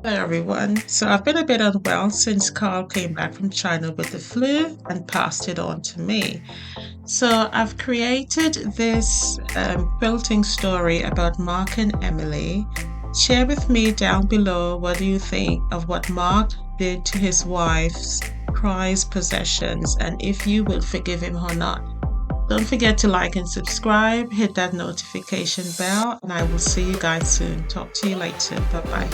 Hello everyone. So I've been a bit unwell since Carl came back from China with the flu and passed it on to me. So I've created this quilting story about Mark and Emily. Share with me down below what do you think of what Mark did to his wife's prized possessions and if you will forgive him or not. Don't forget to like and subscribe, hit that notification bell, and I will see you guys soon. Talk to you later. Bye bye.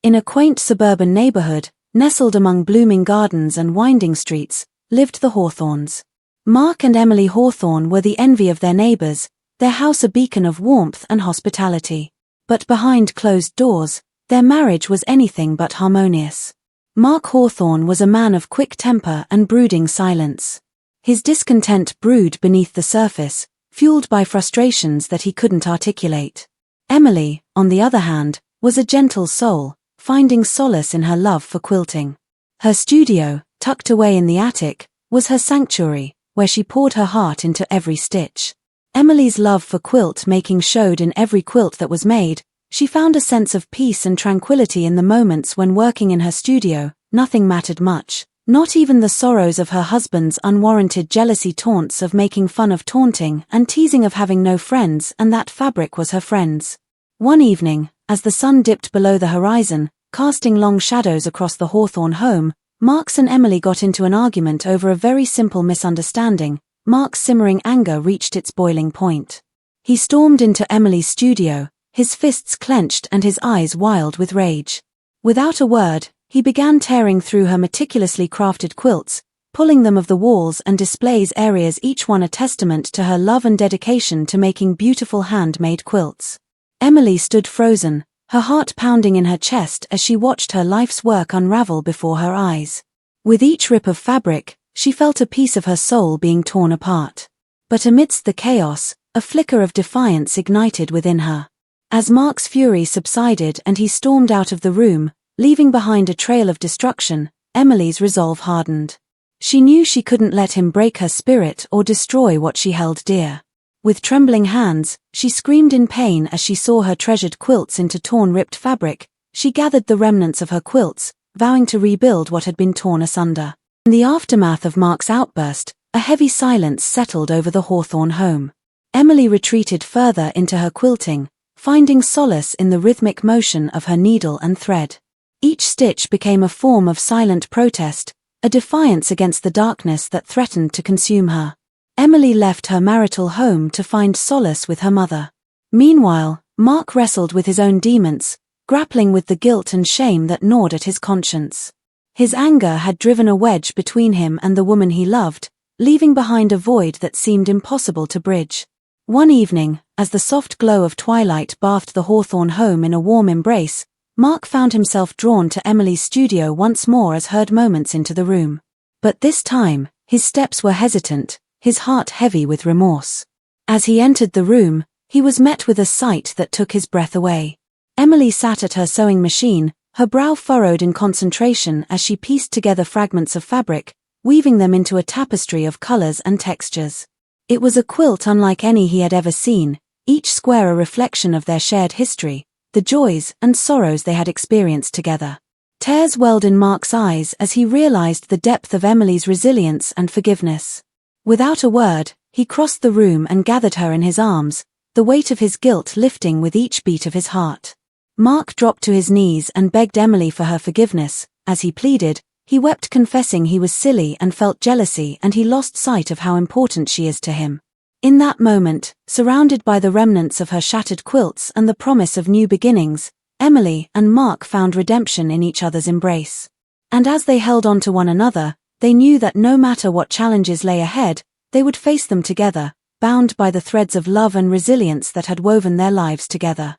In a quaint suburban neighborhood, nestled among blooming gardens and winding streets, lived the Hawthorns. Mark and Emily Hawthorne were the envy of their neighbors, their house a beacon of warmth and hospitality. But behind closed doors, their marriage was anything but harmonious. Mark Hawthorne was a man of quick temper and brooding silence. His discontent brewed beneath the surface, fueled by frustrations that he couldn't articulate. Emily, on the other hand, was a gentle soul, finding solace in her love for quilting. Her studio, tucked away in the attic, was her sanctuary, where she poured her heart into every stitch. Emily's love for quilt making showed in every quilt that was made. She found a sense of peace and tranquility in the moments when working in her studio. Nothing mattered much, not even the sorrows of her husband's unwarranted jealousy, taunts of making fun of taunting and teasing of having no friends, and that fabric was her friends. One evening, as the sun dipped below the horizon, casting long shadows across the Hawthorne home, Mark and Emily got into an argument over a very simple misunderstanding. Mark's simmering anger reached its boiling point. He stormed into Emily's studio, his fists clenched and his eyes wild with rage. Without a word, he began tearing through her meticulously crafted quilts, pulling them off the walls and displays areas, each one a testament to her love and dedication to making beautiful handmade quilts. Emily stood frozen, her heart pounding in her chest as she watched her life's work unravel before her eyes. With each rip of fabric, she felt a piece of her soul being torn apart. But amidst the chaos, a flicker of defiance ignited within her. As Mark's fury subsided and he stormed out of the room, leaving behind a trail of destruction, Emily's resolve hardened. She knew she couldn't let him break her spirit or destroy what she held dear. With trembling hands, she screamed in pain as she saw her treasured quilts into torn, ripped fabric. She gathered the remnants of her quilts, vowing to rebuild what had been torn asunder. In the aftermath of Mark's outburst, a heavy silence settled over the Hawthorne home. Emily retreated further into her quilting, finding solace in the rhythmic motion of her needle and thread. Each stitch became a form of silent protest, a defiance against the darkness that threatened to consume her. Emily left her marital home to find solace with her mother. Meanwhile, Mark wrestled with his own demons, grappling with the guilt and shame that gnawed at his conscience. His anger had driven a wedge between him and the woman he loved, leaving behind a void that seemed impossible to bridge. One evening, as the soft glow of twilight bathed the Hawthorne home in a warm embrace, Mark found himself drawn to Emily's studio once more as heard moments into the room. But this time, his steps were hesitant, his heart heavy with remorse. As he entered the room, he was met with a sight that took his breath away. Emily sat at her sewing machine, her brow furrowed in concentration as she pieced together fragments of fabric, weaving them into a tapestry of colors and textures. It was a quilt unlike any he had ever seen, each square a reflection of their shared history, the joys and sorrows they had experienced together. Tears welled in Mark's eyes as he realized the depth of Emily's resilience and forgiveness. Without a word, he crossed the room and gathered her in his arms, the weight of his guilt lifting with each beat of his heart. Mark dropped to his knees and begged Emily for her forgiveness. As he pleaded, he wept, confessing he was silly and felt jealousy, and he lost sight of how important she is to him. In that moment, surrounded by the remnants of her shattered quilts and the promise of new beginnings, Emily and Mark found redemption in each other's embrace. And as they held on to one another, they knew that no matter what challenges lay ahead, they would face them together, bound by the threads of love and resilience that had woven their lives together.